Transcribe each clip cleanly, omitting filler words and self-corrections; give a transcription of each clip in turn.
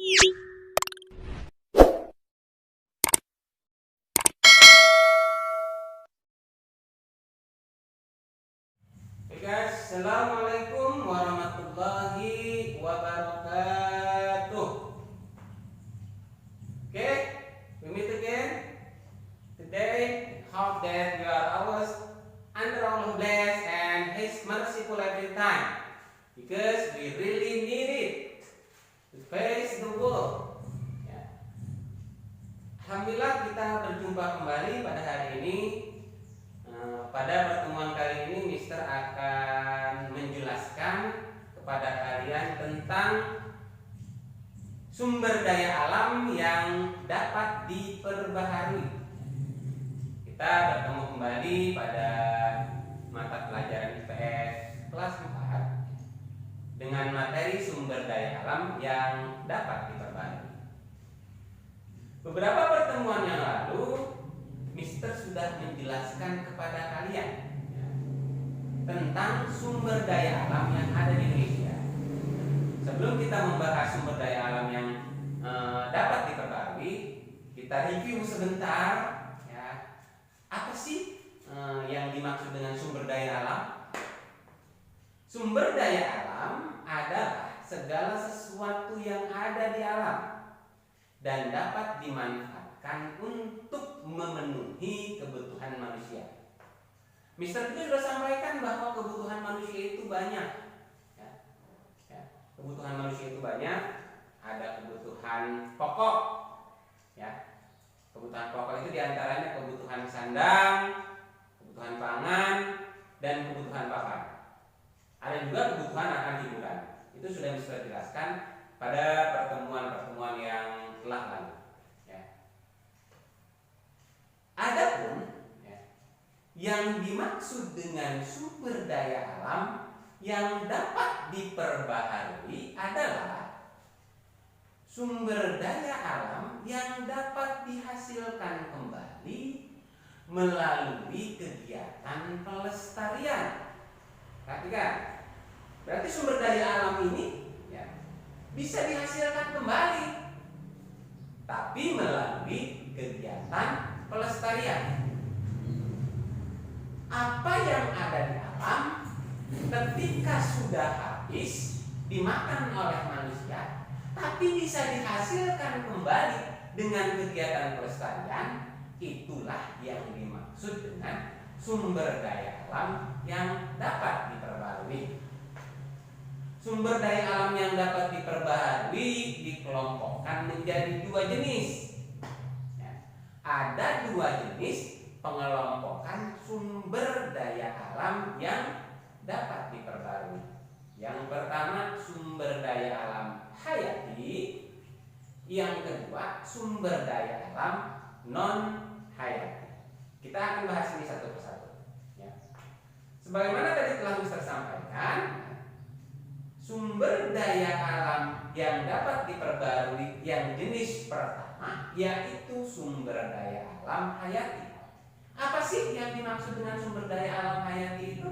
Hey guys, Assalamualaikum warahmatullahi wabarakatuh. Okay, we meet again today. Hope that you are always under Allah bless and His merciful every time, because we really need it to face the world. Ya. Alhamdulillah kita berjumpa kembali pada hari ini. Pada pertemuan kali ini Mister akan menjelaskan kepada kalian tentang sumber daya alam yang dapat diperbaharui. Kita bertemu kembali pada mata pelajaran IPS kelas 4 dengan materi sumber daya alam yang dapat diperbaharui. Beberapa pertemuan yang lalu Mister sudah menjelaskan kepada kalian tentang sumber daya alam yang ada di Indonesia. Sebelum kita membahas sumber daya alam yang dapat diperbarui, kita review sebentar ya. Apa sih yang dimaksud dengan sumber daya alam? Sumber daya alam adalah segala sesuatu yang ada di alam dan dapat dimanfaatkan untuk memenuhi kebutuhan manusia. Mister juga sudah sampaikan bahwa kebutuhan manusia itu banyak. Kebutuhan manusia itu banyak. Ada kebutuhan pokok. Ya. Kebutuhan pokok itu diantaranya kebutuhan sandang, kebutuhan pangan, dan kebutuhan papan. Ada juga kebutuhan akan hiburan. Itu sudah Mister jelaskan pada pertemuan-pertemuan yang telah lalu. Adapun yang dimaksud dengan sumber daya alam yang dapat diperbaharui adalah sumber daya alam yang dapat dihasilkan kembali melalui kegiatan pelestarian. Perhatikan, berarti sumber daya alam ini bisa dihasilkan kembali, tapi melalui kegiatan pelestarian. Apa yang ada di alam ketika sudah habis dimakan oleh manusia, tapi bisa dihasilkan kembali dengan kegiatan pelestarian, itulah yang dimaksud dengan sumber daya alam yang dapat diperbarui. Sumber daya alam yang dapat diperbarui dikelompokkan menjadi dua jenis. Ada dua jenis pengelompokan sumber daya alam yang dapat diperbarui. Yang pertama sumber daya alam hayati, yang kedua sumber daya alam non hayati. Kita akan bahas ini satu persatu. Sebagaimana tadi telah Mister sampaikan, sumber daya alam yang dapat diperbarui yang jenis pertama yaitu sumber daya alam hayati. Apa sih yang dimaksud dengan sumber daya alam hayati itu?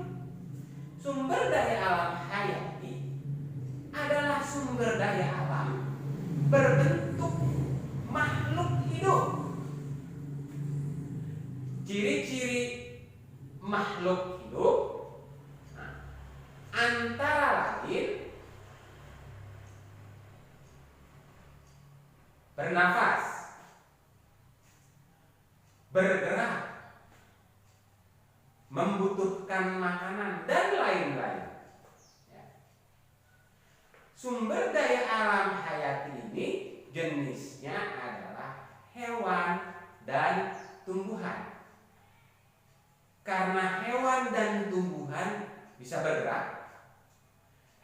Sumber daya alam hayati adalah sumber daya alam berbentuk makhluk hidup. Ciri-ciri makhluk hidup antara lain bernafas, bergerak, membutuhkan makanan, dan lain-lain. Sumber daya alam hayati ini jenisnya adalah hewan dan tumbuhan. Karena hewan dan tumbuhan bisa bergerak,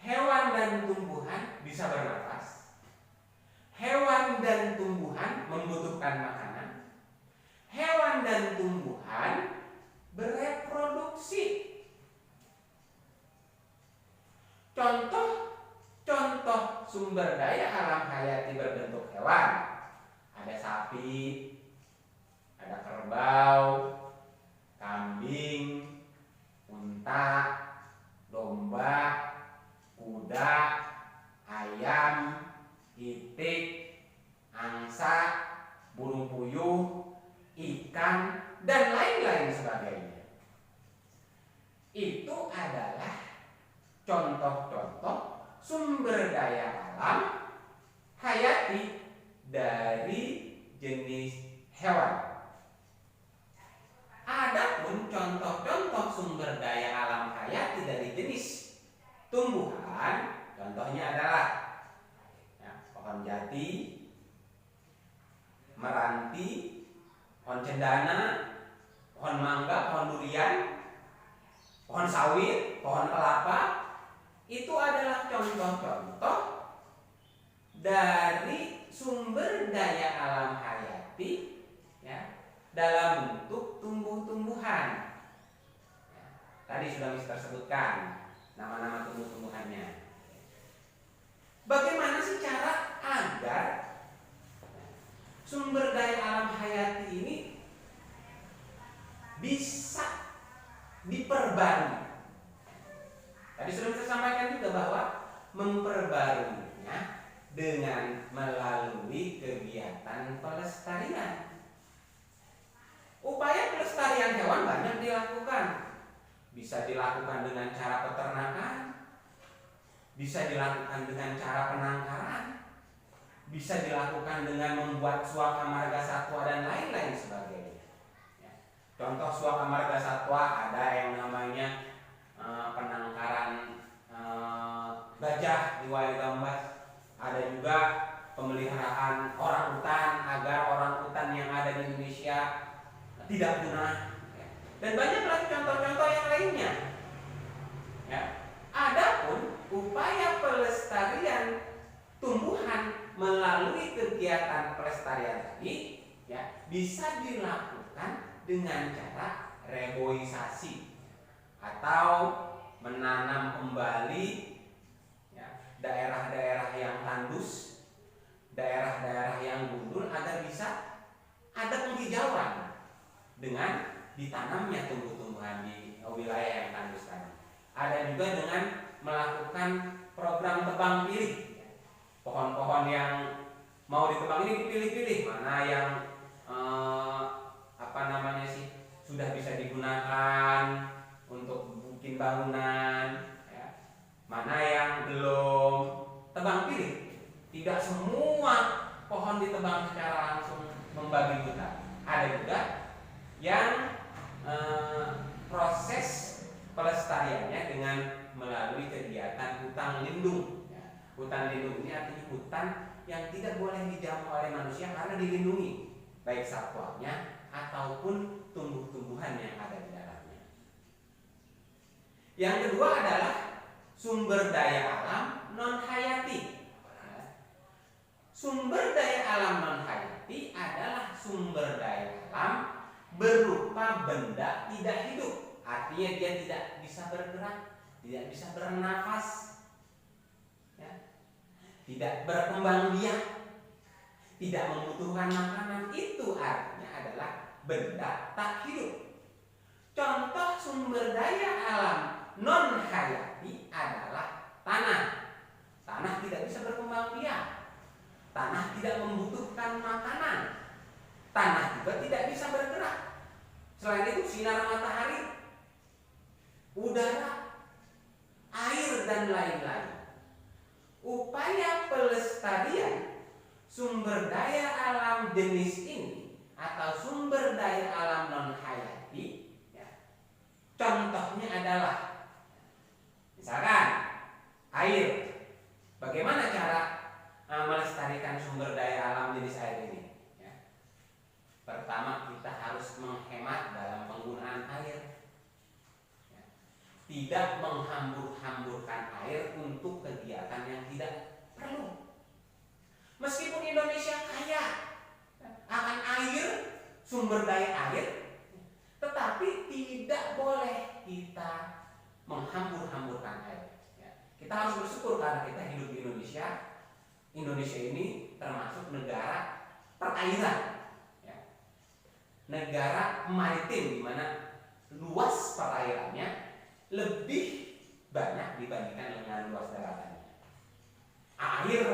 hewan dan tumbuhan bisa bernafas, hewan dan tumbuhan membutuhkan makanan, hewan dan tumbuhan bereproduksi. Contoh sumber daya alam hayati berbentuk hewan. Ada sapi, ada kerbau, kambing, unta, domba, kuda, ayam, itik, angsa, burung puyuh, ikan, dan lain-lain sebagainya. Itu adalah contoh-contoh sumber daya alam hayati dari jenis hewan. Adapun contoh-contoh sumber daya alam hayati dari jenis tumbuhan, contohnya adalah pohon jati, meranti, pohon cendana, pohon mangga, pohon durian, pohon sawit, pohon kelapa. Itu adalah contoh-contoh dari sumber daya alam hayati dalam bentuk tumbuh-tumbuhan. Tadi sudah Mister sebutkan nama-nama tumbuh-tumbuhannya. Bagaimana sih cara agar sumber daya alam hayati ini bisa diperbarui? Tadi sudah saya sampaikan juga bahwa memperbaruinya dengan melalui kegiatan pelestarian. Upaya pelestarian hewan banyak dilakukan. Bisa dilakukan dengan cara peternakan, bisa dilakukan dengan cara penangkaran, bisa dilakukan dengan membuat suaka marga satwa dan lain-lain sebagainya. Contoh suaka marga satwa ada yang namanya penangkaran gajah di Waigambas, ada juga pemeliharaan orang utan agar orang utan yang ada di Indonesia tidak punah, dan banyak lagi contoh-contoh yang lainnya. Adapun upaya pelestarian tumbuhan melalui kegiatan pelestarian tadi bisa dilakukan dengan cara reboisasi atau menanam kembali daerah-daerah yang tandus, daerah-daerah yang gundul agar bisa ada penghijauan dengan ditanamnya tumbuh-tumbuhan di wilayah yang tandus tadi. Ada juga dengan melakukan program tebang pilih. Pohon-pohon yang mau ditebang ini dipilih-pilih, mana yang sudah bisa digunakan untuk bikin bangunan, mana yang belum. Tebang pilih. Tidak semua pohon ditebang secara langsung membagi hutan. Ada juga yang proses pelestariannya dengan melalui kegiatan hutan lindung. Hutan lindung ini artinya hutan yang tidak boleh dijamu oleh manusia karena dilindungi, baik satwanya ataupun tumbuh-tumbuhan yang ada di dalamnya. Yang kedua adalah sumber daya alam non hayati. Sumber daya alam non hayati adalah sumber daya alam berupa benda tidak hidup. Artinya dia tidak bisa bergerak, tidak bisa bernafas, tidak berkembang biak, tidak membutuhkan makanan. Itu artinya adalah benda tak hidup. Contoh sumber daya alam non hayati adalah tanah. Tanah tidak bisa berkembang biak, tanah tidak membutuhkan makanan, tanah juga tidak bisa bergerak. Selain itu sinar matahari, udara, air, dan lain-lain. Upaya pelestarian sumber daya alam jenis ini atau sumber daya alam non hayati, contohnya adalah misalkan air. Bagaimana cara melestarikan sumber daya alam jenis air ini? Pertama, kita harus menghemat dalam penggunaan air. Tidak menghambur-hamburkan air untuk kegiatan yang tidak perlu. Meskipun Indonesia kaya akan air, sumber daya air, tetapi tidak boleh kita menghambur-hamburkan air. Kita harus bersyukur karena kita hidup di Indonesia. Indonesia ini termasuk negara perairan, negara maritim, di mana luas perairannya lebih banyak dibandingkan dengan luas daratannya. Air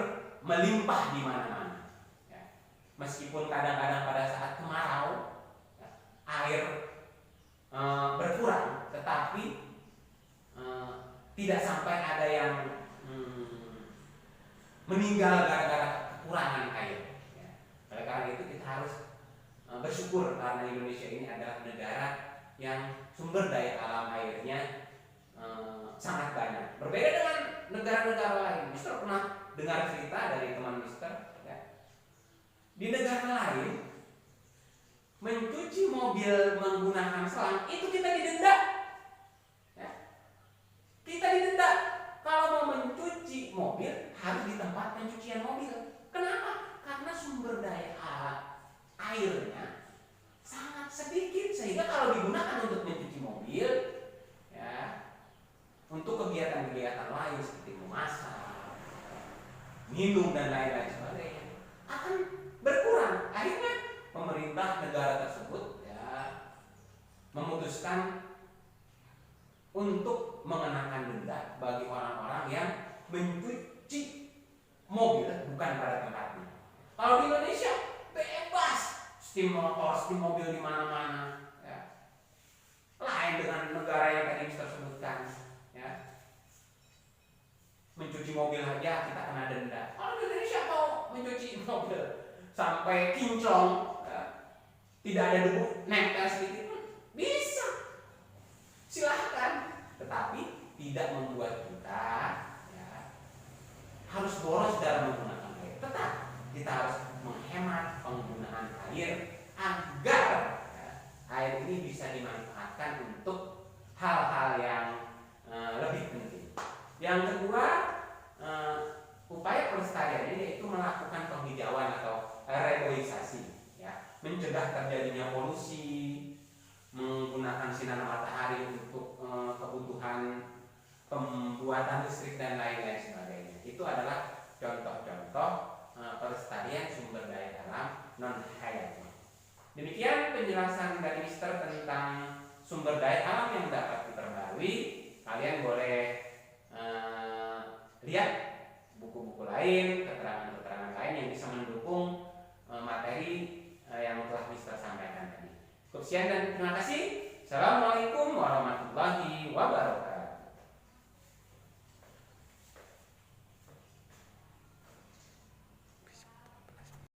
melimpah di mana-mana. Ya. Meskipun kadang-kadang pada saat kemarau ya, air berkurang, tetapi tidak sampai ada yang meninggal gara-gara kekurangan air. Ya. Oleh karena itu kita harus bersyukur karena Indonesia ini adalah negara yang sumber daya alam airnya sangat banyak. Berbeda dengan negara-negara lain. Mister pernah dengar cerita dari teman Mister, ya. Di negara lain mencuci mobil menggunakan selang itu kita didenda. Ya. Kita didenda. Kalau mau mencuci mobil harus di tempat pencucian mobil. Kenapa? Karena sumber daya airnya sangat sedikit sehingga kalau digunakan untuk mencuci mobil, ya, untuk kegiatan-kegiatan lain seperti memasak, minum dan lain-lain sebagainya akan berkurang. Akhirnya pemerintah negara tersebut ya memutuskan untuk mengenakan denda bagi orang-orang yang mencuci mobil bukan pada tempatnya. Kalau di Indonesia bebas, steam motor, steam mobil di mana-mana. Ya. Lain dengan negara yang tadi Mister sebutkan. Ya. Mencuci mobil aja kita kena denda. Kalau di Indonesia mau mencuci mobil sampai kinclong, ya, tidak ada debu nempel sedikit pun bisa. Silahkan, tetapi tidak membuat kita ya, harus boros dalam menggunakan air. Tetap kita harus menghemat penggunaan air agar ya, air ini bisa dimanfaatkan untuk hal-hal yang lebih penting. Yang kedua, upaya pelestarian ini yaitu melakukan penghijauan atau reboisasi, ya, mencegah terjadinya polusi, menggunakan sinar matahari untuk kebutuhan pembuatan listrik dan lain-lain sebagainya. Itu adalah contoh-contoh pelestarian sumber daya alam non hayati. Demikian penjelasan dari Mister tentang sumber daya alam yang dapat diperbarui. Kalian boleh lihat buku-buku lain, keterangan-keterangan lain yang bisa mendukung materi yang telah Mister sampaikan tadi. Cukup sekian dan terima kasih. Assalamualaikum warahmatullahi wabarakatuh.